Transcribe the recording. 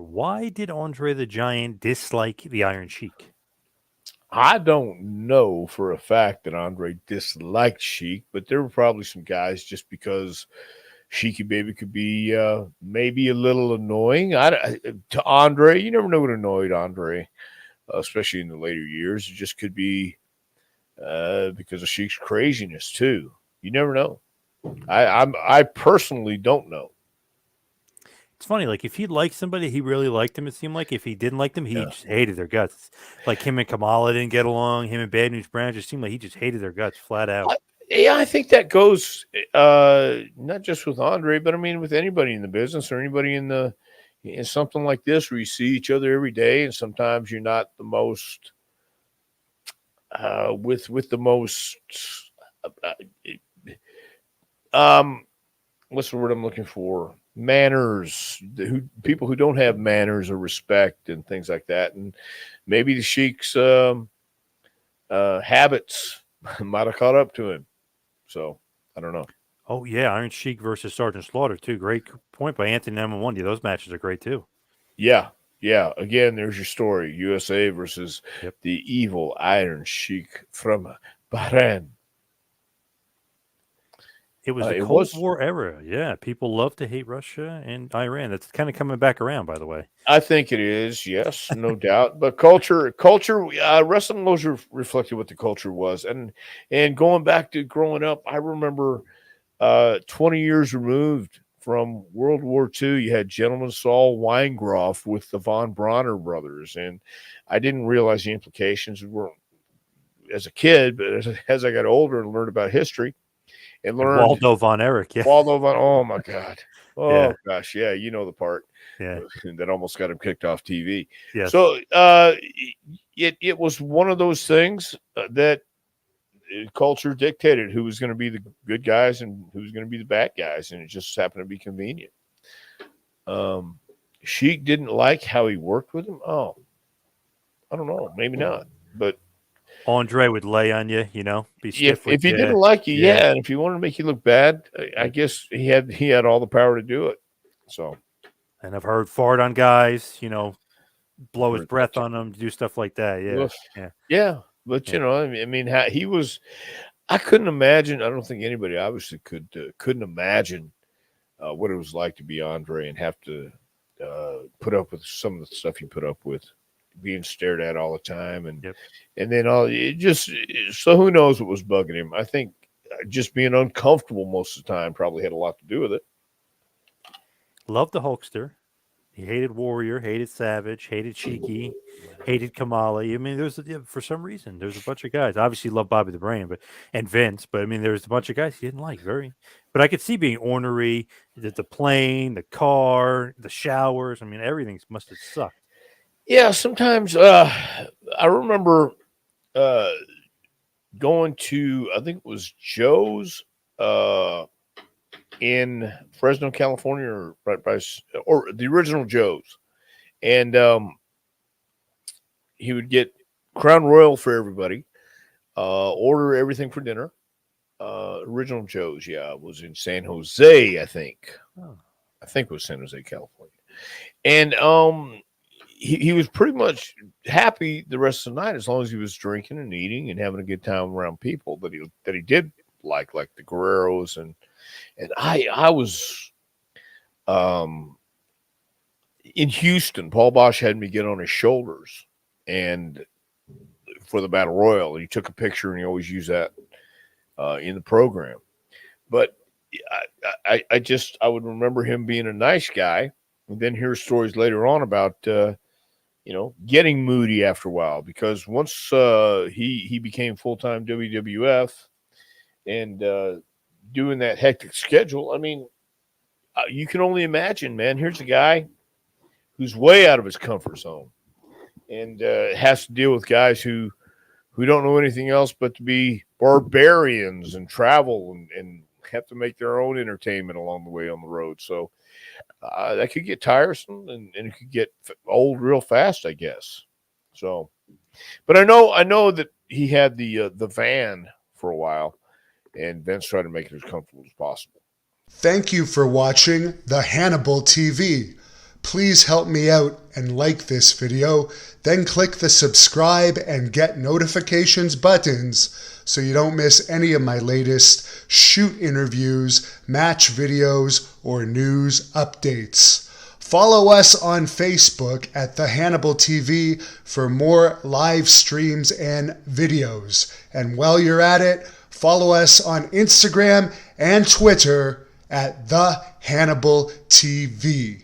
Why did Andre the Giant dislike the Iron Sheik? I don't know for a fact that Andre disliked Sheik, but there were probably some guys just because Sheiky Baby could be maybe a little annoying. To Andre, you never know what annoyed Andre, especially in the later years. It just could be because of Sheik's craziness too. You never know. I personally don't know. It's funny, like if he liked somebody, he really liked them. It seemed like if he didn't like them, he Yeah. just hated their guts. Like him and Kamala didn't get along. Him and Bad News Brown just seemed like he just hated their guts flat out. I, yeah, I think that goes not just with Andre, but I mean with anybody in the business or anybody in something like this where you see each other every day, and sometimes you're not the most with the most uh, um what's the word I'm looking for? Manners, people who don't have manners or respect and things like that, and maybe the Sheik's habits might have caught up to him. So I don't know. Oh yeah, Iron Sheik versus Sergeant Slaughter too. Great point by Anthony M1. Yeah, those matches are great too. Yeah, yeah. Again, there's your story: USA versus Yep. the evil Iron Sheik from Bahrain. It was the It Cold was, War era. Yeah, people love to hate Russia and Iran. That's kind of coming back around, by the way. I think it is, yes, no doubt. But culture, wrestling was reflected what the culture was, and going back to growing up, I remember 20 years removed from World War II, you had Gentleman Saul Weingroff with the von Bronner brothers, and I didn't realize the implications were as a kid, but as I got older and learned about history and And learned Waldo von Erich. Yeah, Waldo von, oh my God. yeah, Oh gosh, yeah, you know the part yeah. that almost got him kicked off TV. Yes. So it was one of those things that culture dictated who was going to be the good guys and who was going to be the bad guys, and it just happened to be convenient. Um, Sheik didn't like how he worked with him. Oh, I don't know, maybe not, but Andre would lay on you, be stiff with if he you. didn't like you, Yeah. yeah, and if he wanted to make you look bad, I Yep. guess he had all the power to do it. So And I've heard fart on guys, I've blow his heard that breath too. on them, do stuff like that. Yeah. Oof. Yeah. Yeah, but Yeah. he was. I couldn't imagine. I don't think anybody obviously couldn't imagine what it was like to be Andre and have to put up with some of the stuff he put up with, being stared at all the time, Yep. and then all it just so who knows what was bugging him. I think just being uncomfortable most of the time probably had a lot to do with it. Loved the Hulkster. He hated Warrior, hated Savage, hated Cheeky, hated Kamala. I mean, for some reason there's a bunch of guys. Obviously, loved Bobby the Brain, and Vince. But I mean, there's a bunch of guys he didn't like. But I could see being ornery. The plane, the car, the showers. I mean, everything must have sucked. Yeah, sometimes I remember uh, going to I think it was Joe's uh, in Fresno, California, or right by or the original Joe's, and he would get Crown Royal for everybody, order everything for dinner. Original Joe's, yeah, was in San Jose, I think. Oh, I think it was San Jose, California, and he was pretty much happy the rest of the night as long as he was drinking and eating and having a good time around people that he did like the Guerreros and I was um in Houston. Paul Bosch had me get on his shoulders and for the battle royal, he took a picture and he always used that in the program. But I would remember him being a nice guy, and then hear stories later on about getting moody after a while because once he became full time WWF and doing that hectic schedule, I mean, you can only imagine, man. Here's a guy who's way out of his comfort zone and has to deal with guys who don't know anything else but to be barbarians and travel and have to make their own entertainment along the way on the road. So that could get tiresome and it could get old real fast, I guess. So, but I know that he had the van for a while, and Vince tried to make it as comfortable as possible. Thank you for watching the Hannibal TV. Please help me out and like this video, then click the subscribe and get notifications buttons so you don't miss any of my latest shoot interviews, match videos, or news updates. Follow us on Facebook at the Hannibal TV for more live streams and videos. And while you're at it, follow us on Instagram and Twitter at the Hannibal TV.